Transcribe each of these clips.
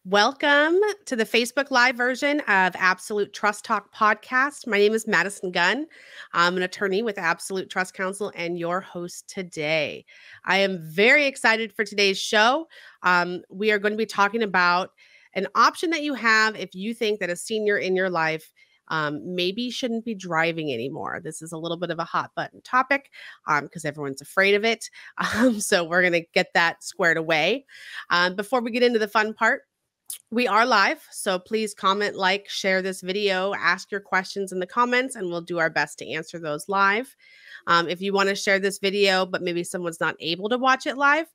Welcome to the Facebook Live version of Absolute Trust Talk podcast. My name is Madison Gunn. I'm an attorney with Absolute Trust Counsel and your host today. I am very excited for today's show. We are going to be talking about an option that you have if you think that a senior in your life maybe shouldn't be driving anymore. This is a little bit of a hot button topic because everyone's afraid of it. So we're going to get that squared away. Before we get into the fun part, we are live, so please comment, like, share this video, ask your questions in the comments, and we'll do our best to answer those live. If you want to share this video, but maybe someone's not able to watch it live,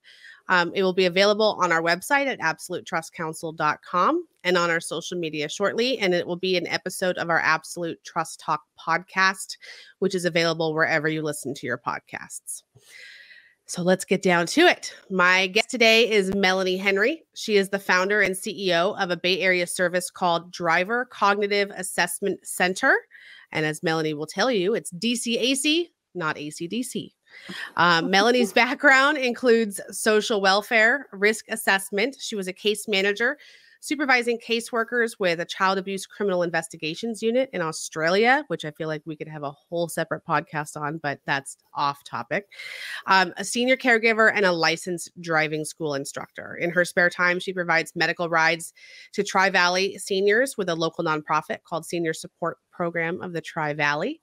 it will be available on our website at absolutetrustcounsel.com and on our social media shortly, and it will be an episode of our Absolute Trust Talk podcast, which is available wherever you listen to your podcasts. So let's get down to it. My guest today is Melanie Henry. She is the founder and CEO of a Bay Area service called Driver Cognitive Assessment Center. And as Melanie will tell you, it's DCAC, not ACDC. Melanie's background includes social welfare, risk assessment. She was a case manager supervising caseworkers with a child abuse criminal investigations unit in Australia, which I feel like we could have a whole separate podcast on, but that's off topic. A senior caregiver and a licensed driving school instructor. In her spare time, she provides medical rides to Tri-Valley seniors with a local nonprofit called Senior Support Program of the Tri-Valley.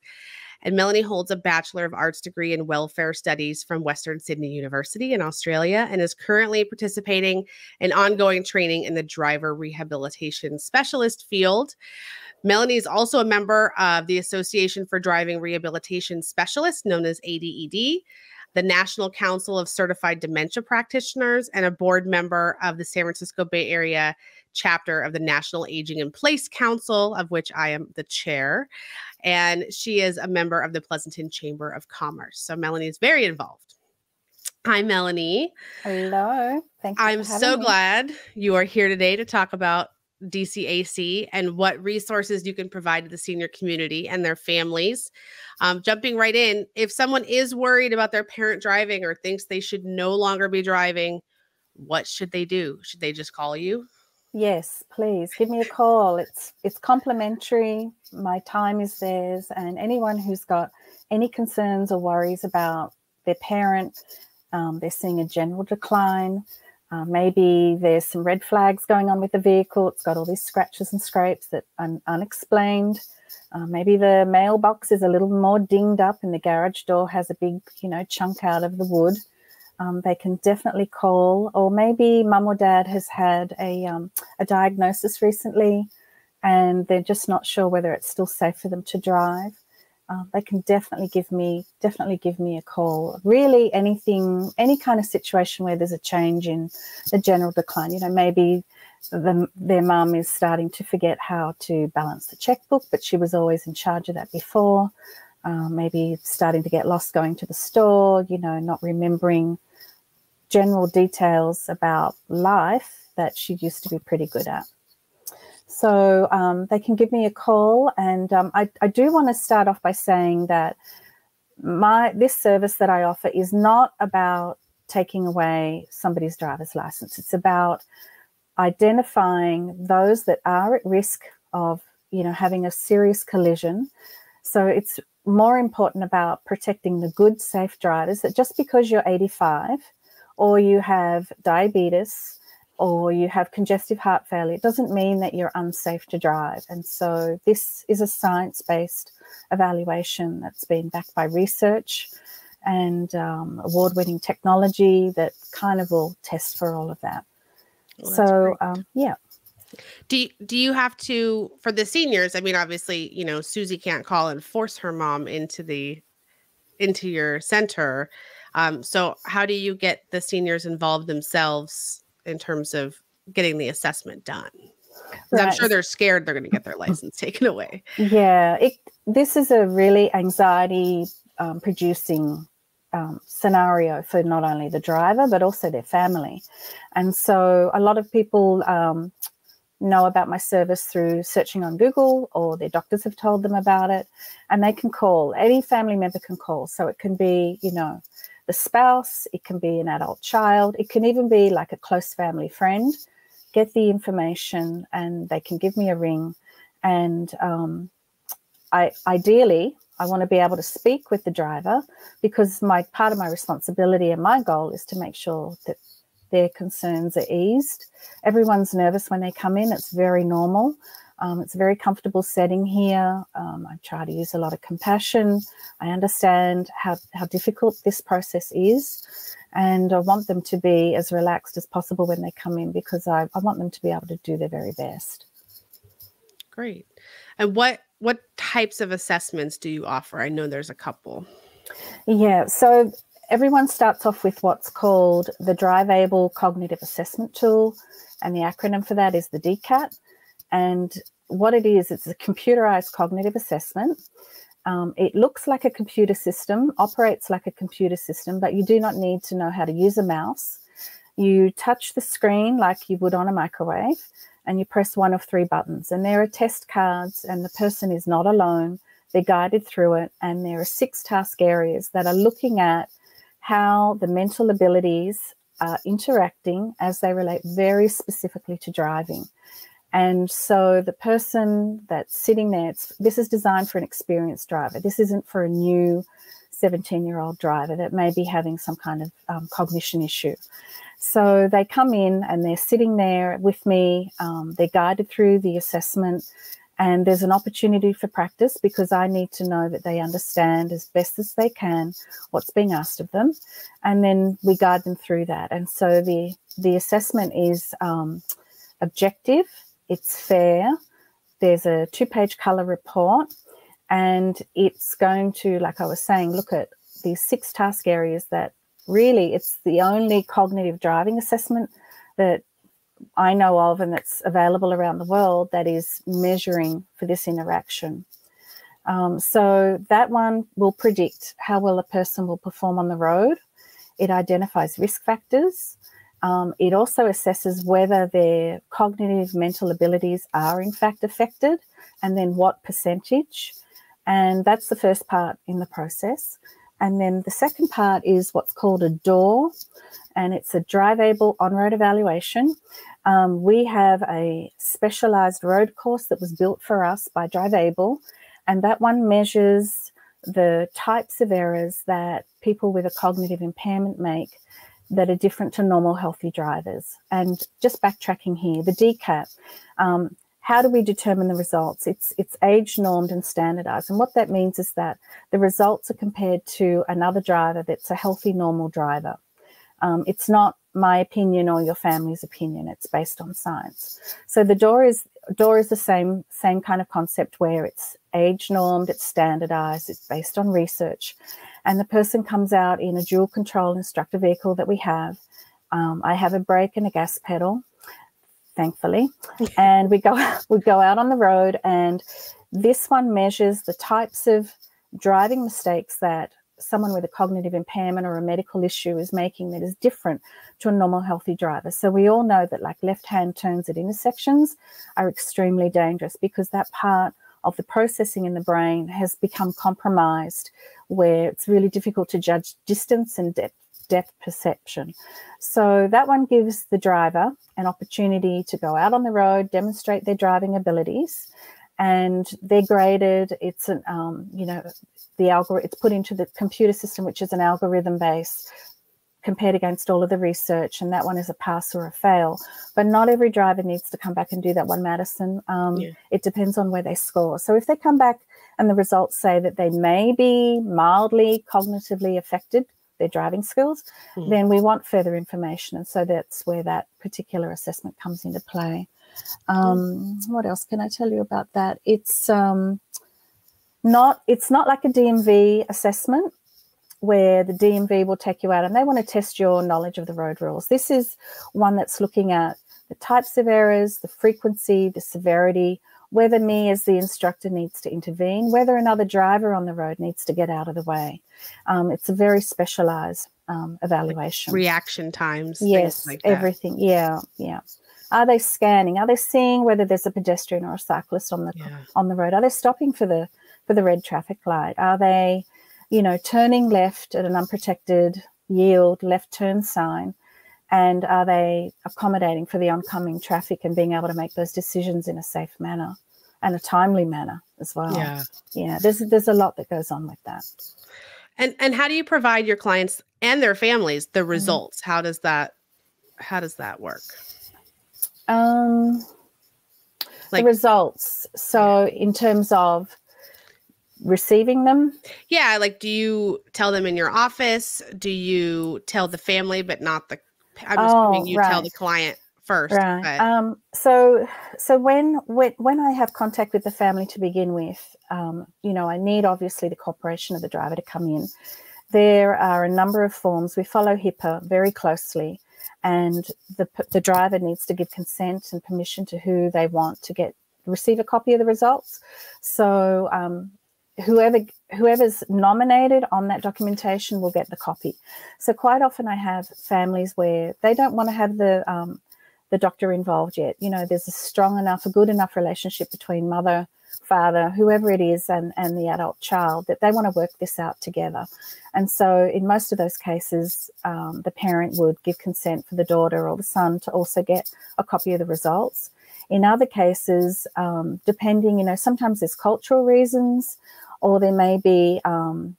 And Melanie holds a Bachelor of Arts degree in Welfare Studies from Western Sydney University in Australia and is currently participating in ongoing training in the driver rehabilitation specialist field. Melanie is also a member of the Association for Driving Rehabilitation Specialists, known as ADED, the National Council of Certified Dementia Practitioners, and a board member of the San Francisco Bay Area chapter of the National Aging in Place Council, of which I am the chair. And she is a member of the Pleasanton Chamber of Commerce. So Melanie is very involved. Hi, Melanie. Hello. Thank you. I'm so glad you are here today to talk about DCAC and what resources you can provide to the senior community and their families. Jumping right in, if someone is worried about their parent driving or thinks they should no longer be driving, what should they do? Should they just call you? Yes, please give me a call. It's complimentary. My time is theirs. And anyone who's got any concerns or worries about their parent, they're seeing a general decline. Maybe there's some red flags going on with the vehicle. It's got all these scratches and scrapes that are unexplained. Maybe the mailbox is a little more dinged up and the garage door has a big, chunk out of the wood. They can definitely call, or maybe mum or dad has had a diagnosis recently and they're just not sure whether it's still safe for them to drive. They can definitely give me a call. Really any kind of situation where there's a change in the general decline. Maybe their mum is starting to forget how to balance the checkbook, but she was always in charge of that before. Maybe starting to get lost going to the store, not remembering general details about life that she used to be pretty good at. So they can give me a call. And I do want to start off by saying that this service that I offer is not about taking away somebody's driver's license. It's about identifying those that are at risk of, having a serious collision. So it's more important about protecting the good, safe drivers, that just because you're 85 or you have diabetes or you have congestive heart failure, it doesn't mean that you're unsafe to drive. And so this is a science-based evaluation that's been backed by research and award-winning technology that kind of will test for all of that. Well, so, yeah. Do you have to, for the seniors, I mean, obviously, Susie can't call and force her mom into your center. So how do you get the seniors involved themselves in terms of getting the assessment done? Because I'm sure they're scared they're going to get their license taken away. Yeah, this is a really anxiety producing scenario for not only the driver, but also their family. And so a lot of people know about my service through searching on Google, or their doctors have told them about it, and they can call. Any family member can call. So it can be, the spouse, it can be an adult child, it can even be like a close family friend get the information, and they can give me a ring. And ideally, I want to be able to speak with the driver, because part of my responsibility and my goal is to make sure that their concerns are eased. Everyone's nervous when they come in. It's very normal. It's a very comfortable setting here. I try to use a lot of compassion. I understand how difficult this process is, and I want them to be as relaxed as possible when they come in, because I want them to be able to do their very best. Great. And what types of assessments do you offer? I know there's a couple. Yeah, so everyone starts off with what's called the Drive-Able Cognitive Assessment Tool, and the acronym for that is the DCAC. And what it is, it's a computerized cognitive assessment. It looks like a computer system, operates like a computer system, but you do not need to know how to use a mouse. You touch the screen like you would on a microwave, and you press one of 3 buttons. And there are test cards, and the person is not alone. They're guided through it, and there are 6 task areas that are looking at how the mental abilities are interacting as they relate very specifically to driving. And so the person that's sitting there, this is designed for an experienced driver. This isn't for a new 17-year-old driver that may be having some kind of cognition issue. So they come in and they're sitting there with me. They're guided through the assessment, and there's an opportunity for practice, because I need to know that they understand as best as they can what's being asked of them. And then we guide them through that. And so the assessment is objective. It's fair. There's a 2-page colour report, and it's going to, like I was saying, look at these 6 task areas that really, it's the only cognitive driving assessment that I know of and that's available around the world that is measuring for this interaction. So that one will predict how well a person will perform on the road. It identifies risk factors. It also assesses whether their cognitive mental abilities are in fact affected, and then what percentage. And that's the first part in the process. And then the second part is what's called a DOOR, and it's a Drive-Able on-road evaluation. We have a specialised road course that was built for us by Drive-Able, and that one measures the types of errors that people with a cognitive impairment make that are different to normal healthy drivers. And just backtracking here, the DCAC, how do we determine the results? It's age normed and standardized. And what that means is that the results are compared to another driver that's a healthy, normal driver. It's not my opinion or your family's opinion. It's based on science. So the DOOR is the same kind of concept, where it's age normed, it's standardized, it's based on research. And the person comes out in a dual control instructor vehicle that we have. I have a brake and a gas pedal, thankfully. And we go out on the road, and this one measures the types of driving mistakes that someone with a cognitive impairment or a medical issue is making that is different to a normal healthy driver. So we all know that, like, left-hand turns at intersections are extremely dangerous, because that part of the processing in the brain has become compromised, where it's really difficult to judge distance and depth perception. So that one gives the driver an opportunity to go out on the road, demonstrate their driving abilities, and they're graded. It's an it's put into the computer system, which is an algorithm base, compared against all of the research, and that one is a pass or a fail. But not every driver needs to come back and do that one, Madison. It depends on where they score. So if they come back and the results say that they may be mildly cognitively affected, their driving skills, then we want further information. And so that's where that particular assessment comes into play. What else can I tell you about that? It's not like a DMV assessment, where the DMV will take you out and they want to test your knowledge of the road rules. This is one that's looking at the types of errors, the frequency, the severity, whether me as the instructor needs to intervene, whether another driver on the road needs to get out of the way. It's a very specialized evaluation. Like reaction times. Yes, like that. Everything. Yeah. Are they scanning? Are they seeing whether there's a pedestrian or a cyclist on the road? Are they stopping for the red traffic light? Are they, turning left at an unprotected yield left turn sign? and are they accommodating for the oncoming traffic and being able to make those decisions in a safe manner and a timely manner as well. Yeah, there's a lot that goes on with that. And how do you provide your clients and their families the results? How does that work? The results. So in terms of receiving them? Yeah, like, do you tell them in your office? Do you tell the family but not the I'm assuming you tell the client first. Right. So when I have contact with the family to begin with, I need obviously the cooperation of the driver to come in. There are a number of forms. We follow HIPAA very closely, and the driver needs to give consent and permission to who they want to receive a copy of the results. So whoever's nominated on that documentation will get the copy. So quite often I have families where they don't want to have the doctor involved yet. There's a good enough relationship between mother, father, whoever it is, and the adult child that they want to work this out together. And so in most of those cases, the parent would give consent for the daughter or the son to also get a copy of the results. In other cases, depending, sometimes there's cultural reasons, or there may be, a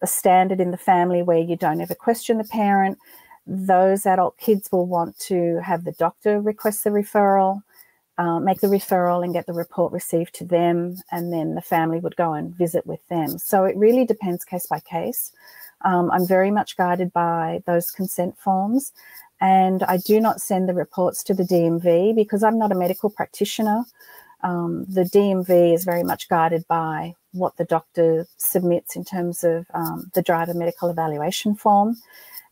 standard in the family where you don't ever question the parent. Those adult kids will want to have the doctor request the referral, make the referral and get the report received to them, and then the family would go and visit with them. So it really depends case by case. I'm very much guided by those consent forms, and I do not send the reports to the DMV because I'm not a medical practitioner. The DMV is very much guided by what the doctor submits in terms of the driver medical evaluation form.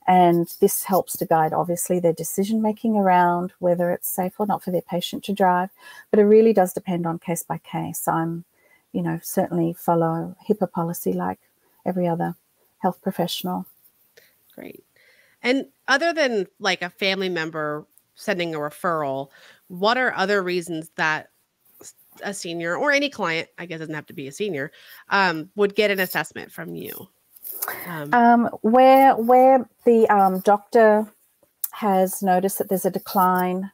And this helps to guide, obviously, their decision-making around whether it's safe or not for their patient to drive. But it really does depend on case by case. I'm, certainly follow HIPAA policy like every other health professional. Great. And other than like a family member sending a referral, what are other reasons that a senior or any client, I guess it doesn't have to be a senior, would get an assessment from you? Where the doctor has noticed that there's a decline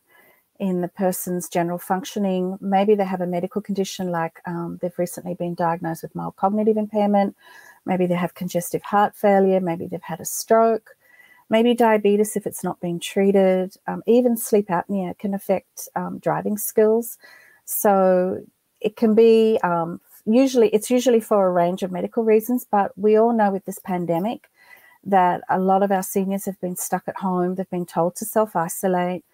in the person's general functioning, maybe they have a medical condition like they've recently been diagnosed with mild cognitive impairment, maybe they have congestive heart failure, maybe they've had a stroke, maybe diabetes if it's not being treated, even sleep apnea can affect driving skills. So it can be it's usually for a range of medical reasons, but we all know with this pandemic that a lot of our seniors have been stuck at home. They've been told to self-isolate.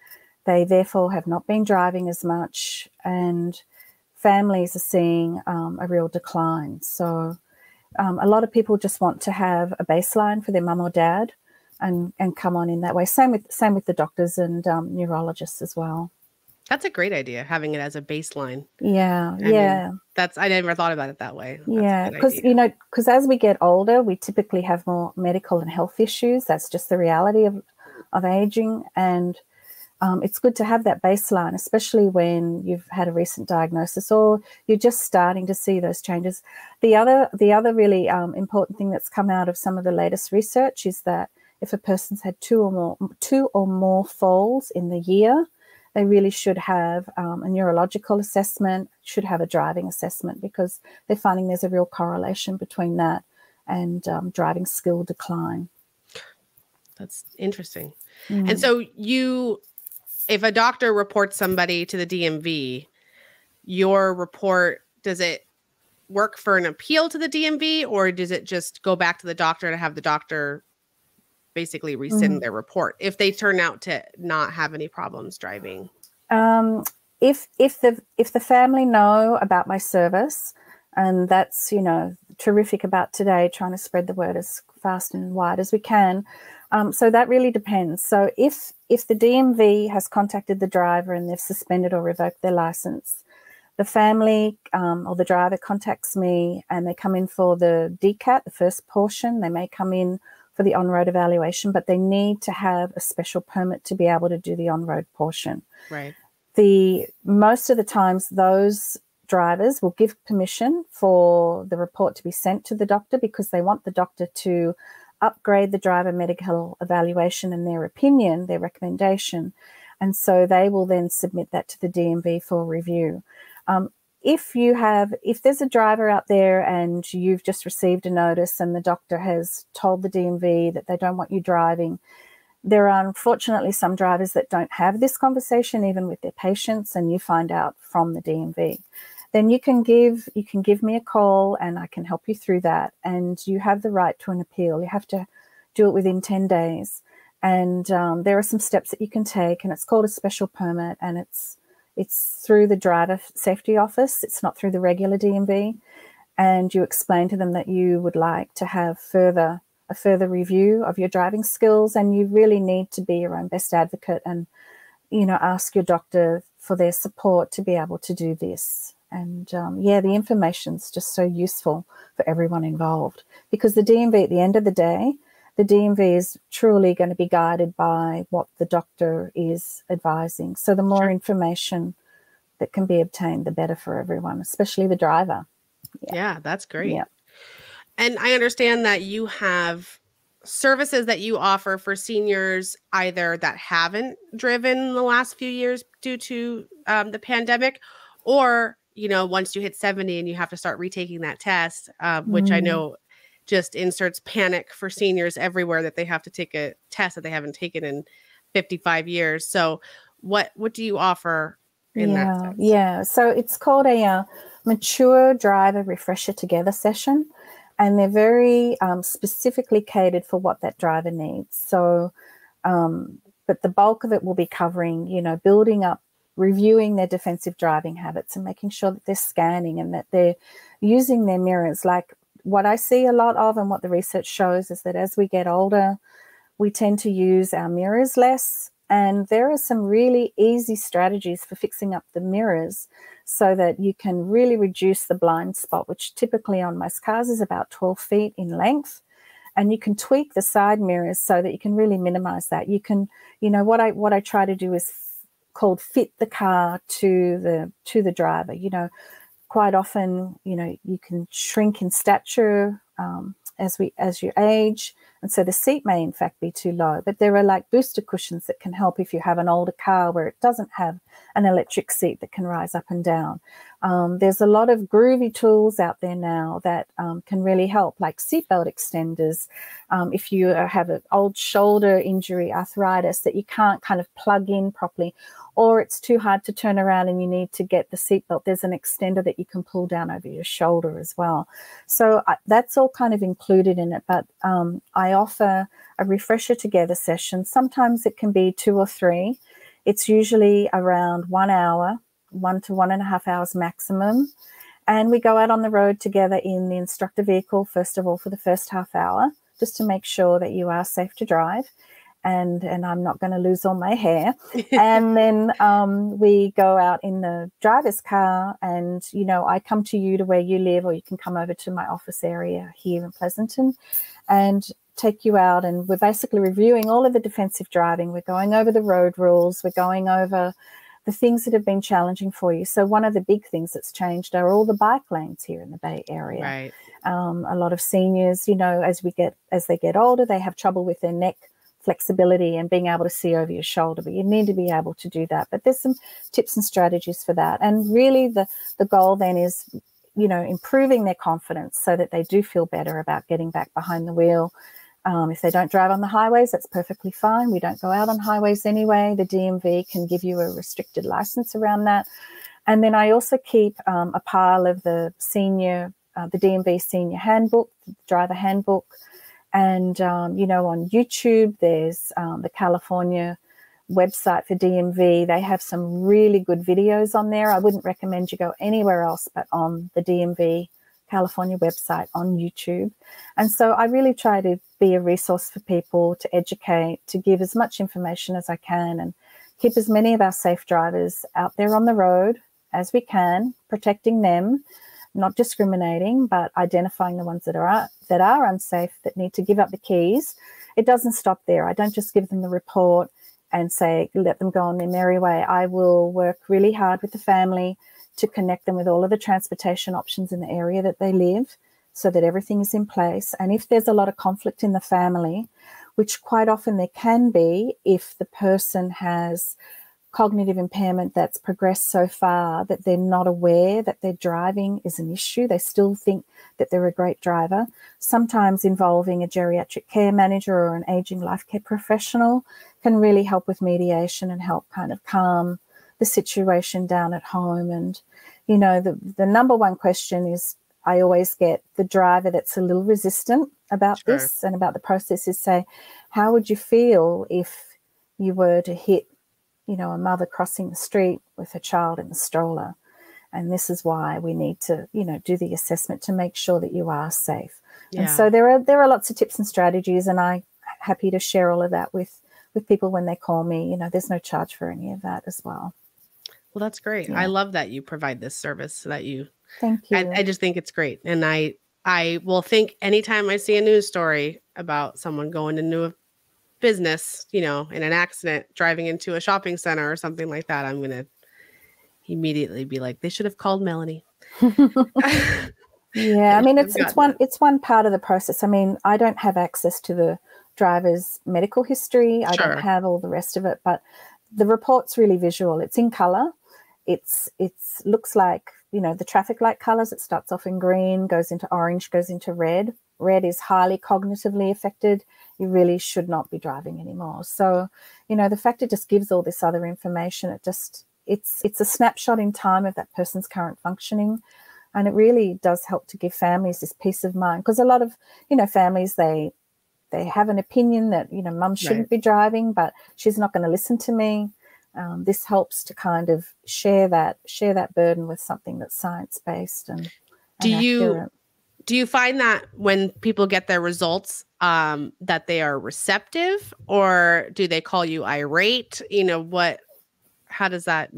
They therefore have not been driving as much, and families are seeing a real decline. So a lot of people just want to have a baseline for their mum or dad and come on in that way. Same with the doctors and neurologists as well. That's a great idea, having it as a baseline. Yeah, I never thought about it that way. Yeah, because as we get older, we typically have more medical and health issues. That's just the reality of aging, and it's good to have that baseline, especially when you've had a recent diagnosis or you're just starting to see those changes. The other really important thing that's come out of some of the latest research is that if a person's had two or more falls in the year, they really should have a neurological assessment, should have a driving assessment, because they're finding there's a real correlation between that and driving skill decline. That's interesting. And so if a doctor reports somebody to the DMV, your report, does it work for an appeal to the DMV, or does it just go back to the doctor to have the doctor basically rescind their report if they turn out to not have any problems driving? If the family know about my service, and that's terrific about today, trying to spread the word as fast and wide as we can. So that really depends. So if the DMV has contacted the driver and they've suspended or revoked their license, the family or the driver contacts me and they come in for the DCAC, the first portion. They may come in for the on-road evaluation, but they need to have a special permit to be able to do the on-road portion. Right. Most of the times those drivers will give permission for the report to be sent to the doctor because they want the doctor to upgrade the driver medical evaluation and their opinion, their recommendation. And so they will then submit that to the DMV for review. If there's a driver out there and you've just received a notice and the doctor has told the DMV that they don't want you driving, there are unfortunately some drivers that don't have this conversation even with their patients, and you find out from the DMV. Then you can give me a call and I can help you through that. And you have the right to an appeal. You have to do it within 10 days. And there are some steps that you can take, and it's called a special permit, and it's through the driver safety office. It's not through the regular DMV. And you explain to them that you would like to have a further review of your driving skills, and you really need to be your own best advocate and, ask your doctor for their support to be able to do this. And the information's just so useful for everyone involved, because the DMV, at the end of the day, the DMV is truly going to be guided by what the doctor is advising. So the more information that can be obtained, the better for everyone, especially the driver. Yeah, that's great. Yeah. And I understand that you have services that you offer for seniors either that haven't driven in the last few years due to the pandemic, or, once you hit 70 and you have to start retaking that test, which I know just inserts panic for seniors everywhere, that they have to take a test that they haven't taken in 55 years. So what do you offer in that sense? Yeah. So it's called a mature driver refresher together session. And they're very specifically catered for what that driver needs. So, but the bulk of it will be covering, building up, reviewing their defensive driving habits and making sure that they're scanning and that they're using their mirrors. Like what I see a lot of and what the research shows is that as we get older, we tend to use our mirrors less. And there are some really easy strategies for fixing up the mirrors so that you can really reduce the blind spot, which typically on most cars is about 12 feet in length. And you can tweak the side mirrors so that you can really minimize that. You can, what I try to do is called fit the car to the driver. Quite often, you can shrink in stature as you age. And so the seat may in fact be too low, but there are like booster cushions that can help if you have an older car where it doesn't have an electric seat that can rise up and down. There's a lot of groovy tools out there now that can really help, like seatbelt extenders. If you have an old shoulder injury, arthritis that you can't kind of plug in properly, or it's too hard to turn around and you need to get the seatbelt, there's an extender that you can pull down over your shoulder as well. So that's all kind of included in it. But I offer a refresher together session. Sometimes it can be 2 or 3. It's usually around 1 hour, 1 to 1.5 hours maximum. And we go out on the road together in the instructor vehicle, first of all, for the first half hour, just to make sure that you are safe to drive. And I'm not going to lose all my hair. And then we go out in the driver's car and, I come to you to where you live, or you can come over to my office area here in Pleasanton and take you out. And we're basically reviewing all of the defensive driving. We're going over the road rules. We're going over the things that have been challenging for you. So one of the big things that's changed are all the bike lanes here in the Bay Area. Right. A lot of seniors, as they get older, they have trouble with their neck flexibility and being able to see over your shoulder, but you need to be able to do that. But there's some tips and strategies for that. And really the goal then is, improving their confidence so that they do feel better about getting back behind the wheel. If they don't drive on the highways, that's perfectly fine. We don't go out on highways anyway. The DMV can give you a restricted license around that. And then I also keep a pile of the DMV senior handbook, the driver handbook. And, on YouTube, there's the California website for DMV. They have some really good videos on there. I wouldn't recommend you go anywhere else but on the DMV California website on YouTube. And so I really try to be a resource for people, to educate, to give as much information as I can, and keep as many of our safe drivers out there on the road as we can, protecting them, not discriminating, but identifying the ones that are unsafe, that need to give up the keys. It doesn't stop there. I don't just give them the report and say, let them go on their merry way. I will work really hard with the family to connect them with all of the transportation options in the area that they live, so that everything is in place. And if there's a lot of conflict in the family, which quite often there can be if the person has cognitive impairment that's progressed so far that they're not aware that their driving is an issue. They still think that they're a great driver. Sometimes involving a geriatric care manager or an aging life care professional can really help with mediation and help kind of calm the situation down at home. And, you know, the number one question is, I always get the driver that's a little resistant about this and about the process is say, how would you feel if you were to hit, you know, a mother crossing the street with a child in the stroller? And this is why we need to, you know, do the assessment to make sure that you are safe. Yeah. And so there are lots of tips and strategies, and I'm happy to share all of that with people when they call me. You know, there's no charge for any of that as well. Well, that's great. Yeah. I love that you provide this service so that you. Thank you. I just think it's great. And I will think anytime I see a news story about someone going into a business, you know, in an accident, driving into a shopping center or something like that, I'm going to immediately be like, they should have called Melanie. Yeah, I mean, it's one part of the process. I mean, I don't have access to the driver's medical history. I don't have all the rest of it, but the report's really visual. It's in color. It's looks like, you know, the traffic light colors. It starts off in green, goes into orange, goes into red. Red is highly cognitively affected. You really should not be driving anymore. So, you know, the fact it just gives all this other information, it's a snapshot in time of that person's current functioning. And it really does help to give families this peace of mind, because a lot of, you know, families, they have an opinion that, you know, mum shouldn't be driving, but she's not going to listen to me. This helps to kind of share that burden with something that's science-based and accurate. Do you find that when people get their results, that they are receptive, or do they call you irate? You know, how does that,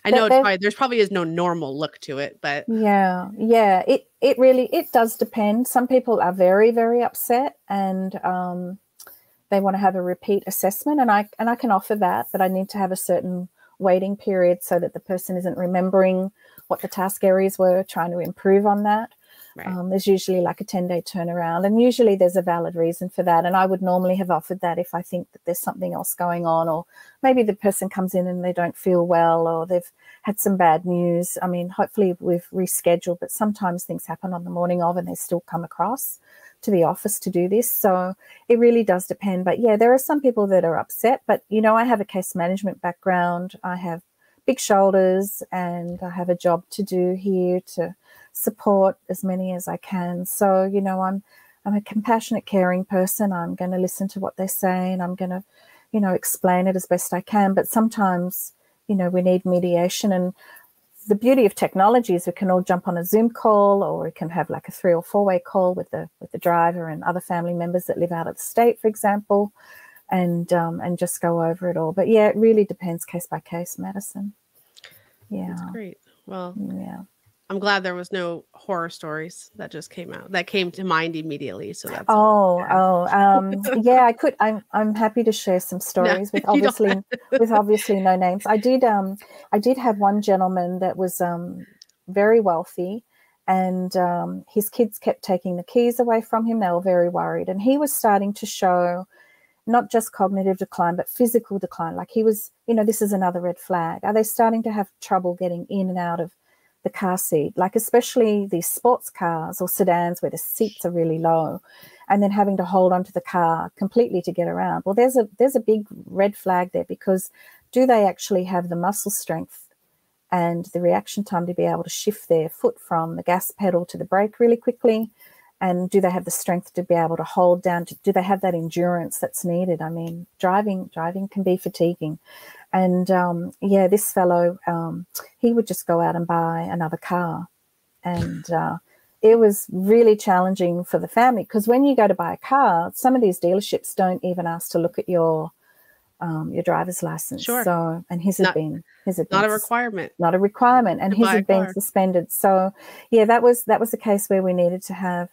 I know there's probably is no normal look to it, but. Yeah. It really does depend. Some people are very, very upset and they want to have a repeat assessment, and I can offer that, but I need to have a certain waiting period so that the person isn't remembering what the task areas were, trying to improve on that. Right. There's usually like a 10-day turnaround, and usually there's a valid reason for that. And I would normally have offered that if I think that there's something else going on, or maybe the person comes in and they don't feel well, or they've had some bad news. I mean, hopefully we've rescheduled, but sometimes things happen on the morning of and they still come across to the office to do this. So it really does depend. But yeah, there are some people that are upset, but you know, I have a case management background. I have big shoulders and I have a job to do here to support as many as I can. So, you know, I'm a compassionate, caring person. I'm going to listen to what they say and I'm going to, you know, explain it as best I can. But sometimes, you know, we need mediation, and the beauty of technology is we can all jump on a Zoom call, or we can have like a 3 or 4-way call with the driver and other family members that live out of the state, for example, and just go over it all. But yeah, it really depends case by case, Madison. Yeah. That's great. Well, yeah. I'm glad there was no horror stories that just came out that came to mind immediately. So that's yeah, I could. I'm happy to share some stories with obviously no names. I did have one gentleman that was very wealthy, and his kids kept taking the keys away from him. They were very worried, and he was starting to show not just cognitive decline but physical decline. Like he was, you know, this is another red flag. Are they starting to have trouble getting in and out of the car seat, like especially these sports cars or sedans where the seats are really low, and then having to hold onto the car completely to get around? Well, there's a big red flag there, because do they actually have the muscle strength and the reaction time to be able to shift their foot from the gas pedal to the brake really quickly? And do they have the strength to be able to hold down? Do they have that endurance that's needed? I mean, driving can be fatiguing. And yeah, this fellow, he would just go out and buy another car. And it was really challenging for the family, because when you go to buy a car, some of these dealerships don't even ask to look at your driver's license. Sure. So, and his had been not a requirement. Not a requirement, and his had been suspended. So, yeah, that was a case where we needed to have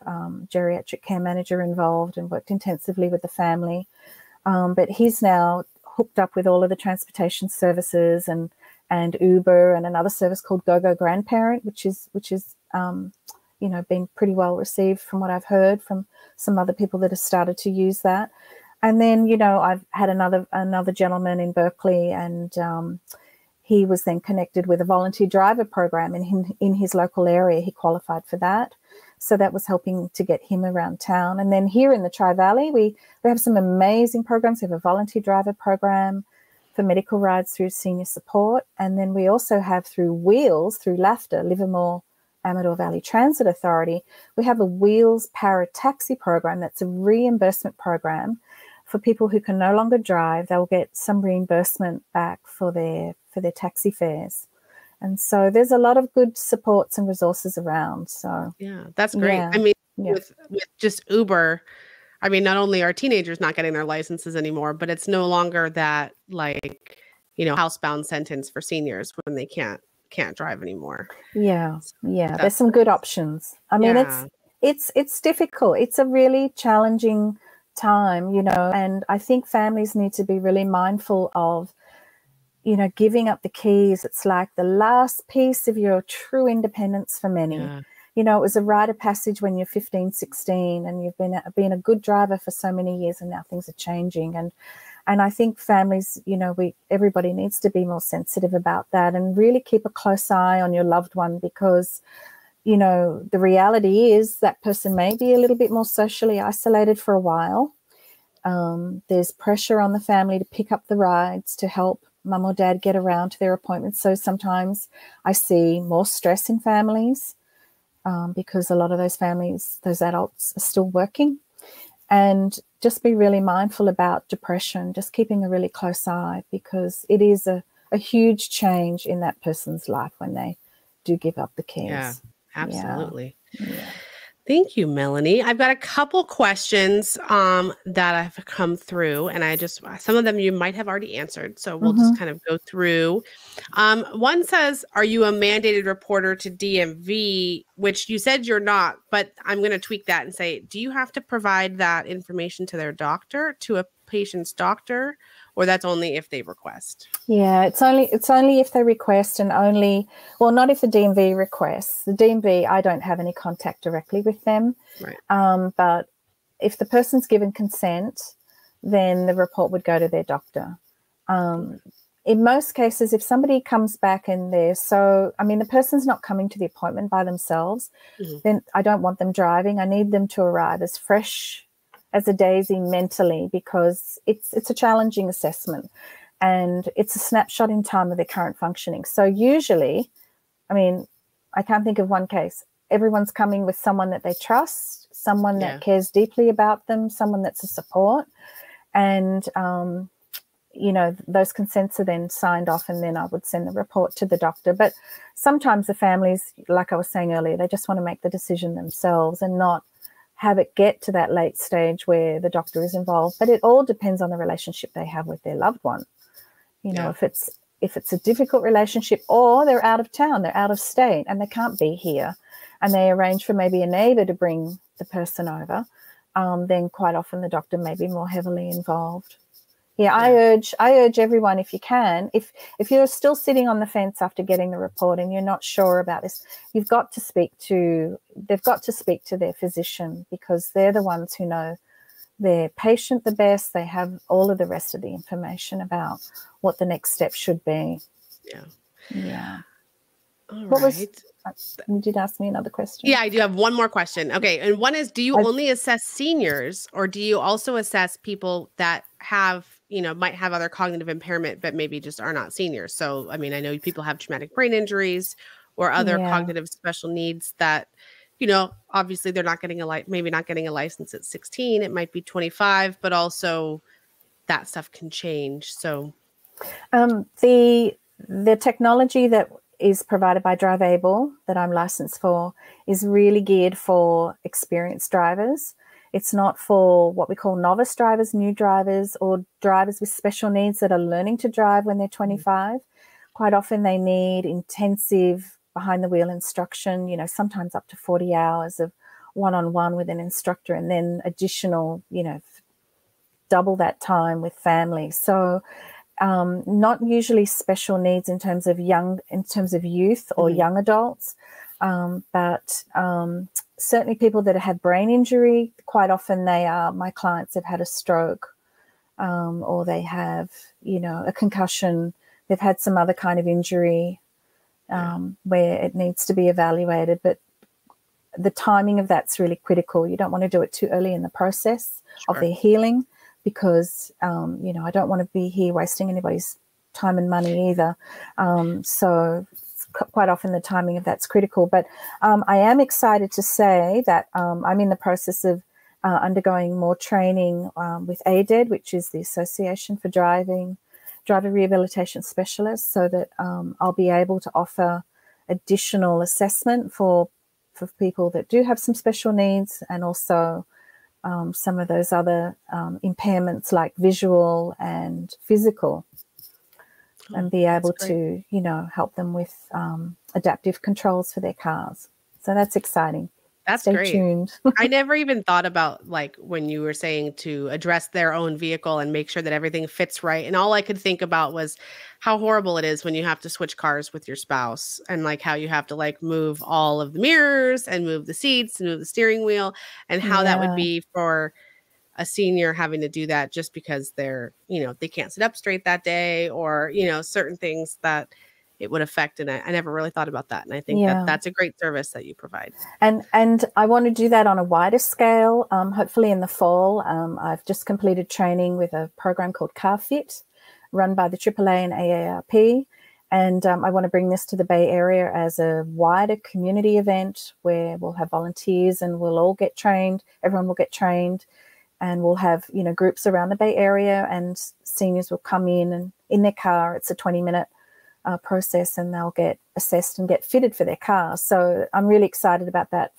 geriatric care manager involved and worked intensively with the family. But he's now hooked up with all of the transportation services and Uber and another service called GoGo Grandparent, which is you know, been pretty well received from what I've heard from some other people that have started to use that. And then, you know, I've had another gentleman in Berkeley, and he was then connected with a volunteer driver program in his local area. He qualified for that. So that was helping to get him around town. And then here in the Tri-Valley, we have some amazing programs. We have a volunteer driver program for medical rides through senior support. And then we also have through Wheels, through LAFTA, Livermore Amador Valley Transit Authority, we have a Wheels para-taxi program that's a reimbursement program for people who can no longer drive. They'll get some reimbursement back for their taxi fares. And so there's a lot of good supports and resources around. So yeah, that's great. Yeah. I mean, Yeah. with just Uber, I mean, not only are teenagers not getting their licenses anymore, but it's no longer that, like, you know, housebound sentence for seniors when they can't drive anymore. Yeah. So Yeah. There's some good options. I mean, it's difficult. It's a really challenging time, you know, and I think families need to be really mindful of, you know, giving up the keys. It's like the last piece of your true independence for many. Yeah. You know, it was a rite of passage when you're 15, 16, and you've been a good driver for so many years, and now things are changing. And I think families, you know, everybody needs to be more sensitive about that and really keep a close eye on your loved one, because, you know, the reality is that person may be a little bit more socially isolated for a while. There's pressure on the family to pick up the rides to help mum or dad get around to their appointments. So sometimes I see more stress in families because a lot of those families, those adults, are still working. And just be really mindful about depression, just keeping a really close eye, because it is a huge change in that person's life when they do give up the keys. Yeah, absolutely. Yeah. Thank you, Melanie. I've got a couple questions that have come through, and some of them you might have already answered, so we'll just kind of go through. One says, are you a mandated reporter to DMV, which you said you're not, but I'm going to tweak that and say, do you have to provide that information to their doctor, to a patient's doctor, or that's only if they request? Yeah, it's only if they request, and not if the DMV requests. The DMV, I don't have any contact directly with them. Right. But if the person's given consent, then the report would go to their doctor. In most cases, if somebody comes back and the person's not coming to the appointment by themselves, then I don't want them driving. I need them to arrive as fresh as a daisy mentally, because it's a challenging assessment and it's a snapshot in time of their current functioning. So usually, I mean, I can't think of one case. Everyone's coming with someone that they trust, someone that cares deeply about them, someone that's a support. And, you know, those consents are then signed off, and then I would send the report to the doctor. But sometimes the families, like I was saying earlier, they just want to make the decision themselves and not have it get to that late stage where the doctor is involved. But it all depends on the relationship they have with their loved one. You know, if it's a difficult relationship, or they're out of town, they're out of state and they can't be here, and they arrange for maybe a neighbor to bring the person over, then quite often the doctor may be more heavily involved. Yeah, I urge everyone, if you can, if you're still sitting on the fence after getting the report and you're not sure about this, they've got to speak to their physician, because they're the ones who know their patient the best. They have all of the rest of the information about what the next step should be. Yeah. All right. You did ask me another question. Yeah, I do have one more question. Okay. And one is, do you only assess seniors, or do you also assess people that have, you know, might have other cognitive impairment, but maybe just are not seniors? So, I mean, I know people have traumatic brain injuries or other cognitive special needs that, you know, obviously they're not getting maybe not getting a license at 16. It might be 25, but also that stuff can change. So the technology that is provided by DriveAble that I'm licensed for is really geared for experienced drivers. It's not for what we call novice drivers, new drivers, or drivers with special needs that are learning to drive when they're 25. Quite often they need intensive behind the wheel instruction, you know, sometimes up to 40 hours of one-on-one with an instructor, and then additional, you know, double that time with family. So not usually special needs in terms of youth or young adults. But certainly people that have brain injury, quite often my clients have had a stroke, or they have, a concussion. They've had some other kind of injury where it needs to be evaluated. But the timing of that's really critical. You don't want to do it too early in the process of their healing, because, I don't want to be here wasting anybody's time and money either. So quite often the timing of that's critical. But I am excited to say that I'm in the process of undergoing more training with ADED, which is the Association for Driver Rehabilitation Specialists, so that I'll be able to offer additional assessment for people that do have some special needs, and also some of those other impairments like visual and physical, and be able to, help them with adaptive controls for their cars. So that's exciting. That's Stay great. tuned. I never even thought about, like, when you were saying to address their own vehicle and make sure that everything fits right. And all I could think about was how horrible it is when you have to switch cars with your spouse, and like how you have to like move all of the mirrors and move the seats and move the steering wheel, and how that would be for a senior having to do that just because they're, they can't sit up straight that day, or, certain things that it would affect. And I never really thought about that. And I think that that's a great service that you provide. And I want to do that on a wider scale. Hopefully in the fall. I've just completed training with a program called CarFit, run by the AAA and AARP. And I want to bring this to the Bay Area as a wider community event where we'll have volunteers and we'll all get trained. Everyone will get trained, and we'll have, groups around the Bay Area, and seniors will come in and in their car. It's a 20-minute process, and they'll get assessed and get fitted for their car. So I'm really excited about that.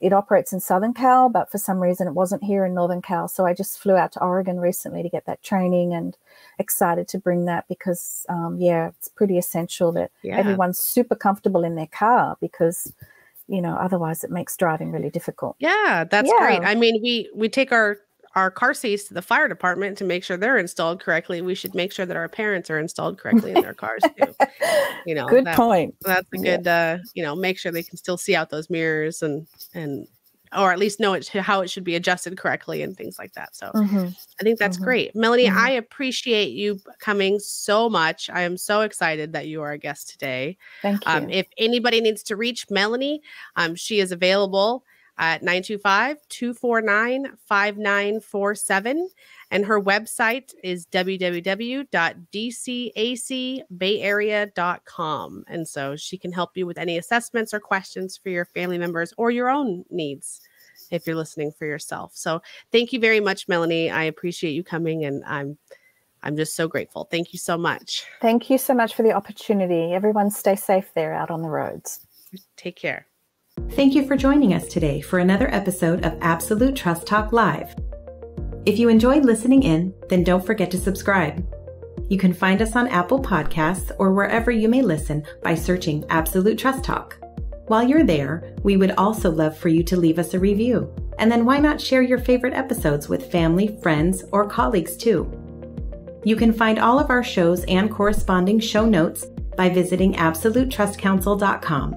It operates in Southern Cal, but for some reason it wasn't here in Northern Cal. So I just flew out to Oregon recently to get that training, and excited to bring that because, it's pretty essential that everyone's super comfortable in their car, because, otherwise it makes driving really difficult. Yeah, that's great. I mean, we take our car seats to the fire department to make sure they're installed correctly. We should make sure that our parents are installed correctly in their cars too. Good point. That's a good, make sure they can still see out those mirrors and or at least know how it should be adjusted correctly and things like that. So I think that's great. Melanie, I appreciate you coming so much. I am so excited that you are a guest today. Thank you. If anybody needs to reach Melanie, she is available at 925-249-5947. And her website is www.dcacbayarea.com. And so she can help you with any assessments or questions for your family members or your own needs if you're listening for yourself. So thank you very much, Melanie. I appreciate you coming, and I'm just so grateful. Thank you so much. Thank you so much for the opportunity. Everyone stay safe there out on the roads. Take care. Thank you for joining us today for another episode of Absolute Trust Talk Live. If you enjoyed listening in, then don't forget to subscribe. You can find us on Apple Podcasts or wherever you may listen by searching Absolute Trust Talk. While you're there, we would also love for you to leave us a review. And then why not share your favorite episodes with family, friends, or colleagues too? You can find all of our shows and corresponding show notes by visiting absolutetrustcouncil.com.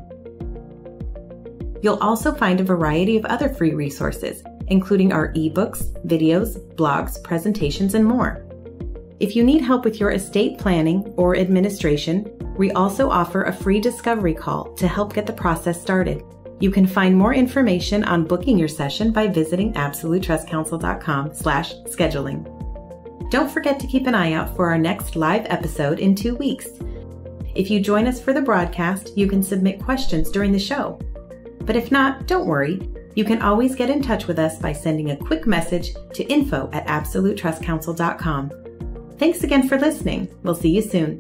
You'll also find a variety of other free resources, including our ebooks, videos, blogs, presentations, and more. If you need help with your estate planning or administration, we also offer a free discovery call to help get the process started. You can find more information on booking your session by visiting absolutetrustcouncil.com/scheduling. Don't forget to keep an eye out for our next live episode in 2 weeks. If you join us for the broadcast, you can submit questions during the show. But if not, don't worry. You can always get in touch with us by sending a quick message to info@absolutetrustcouncil.com. Thanks again for listening. We'll see you soon.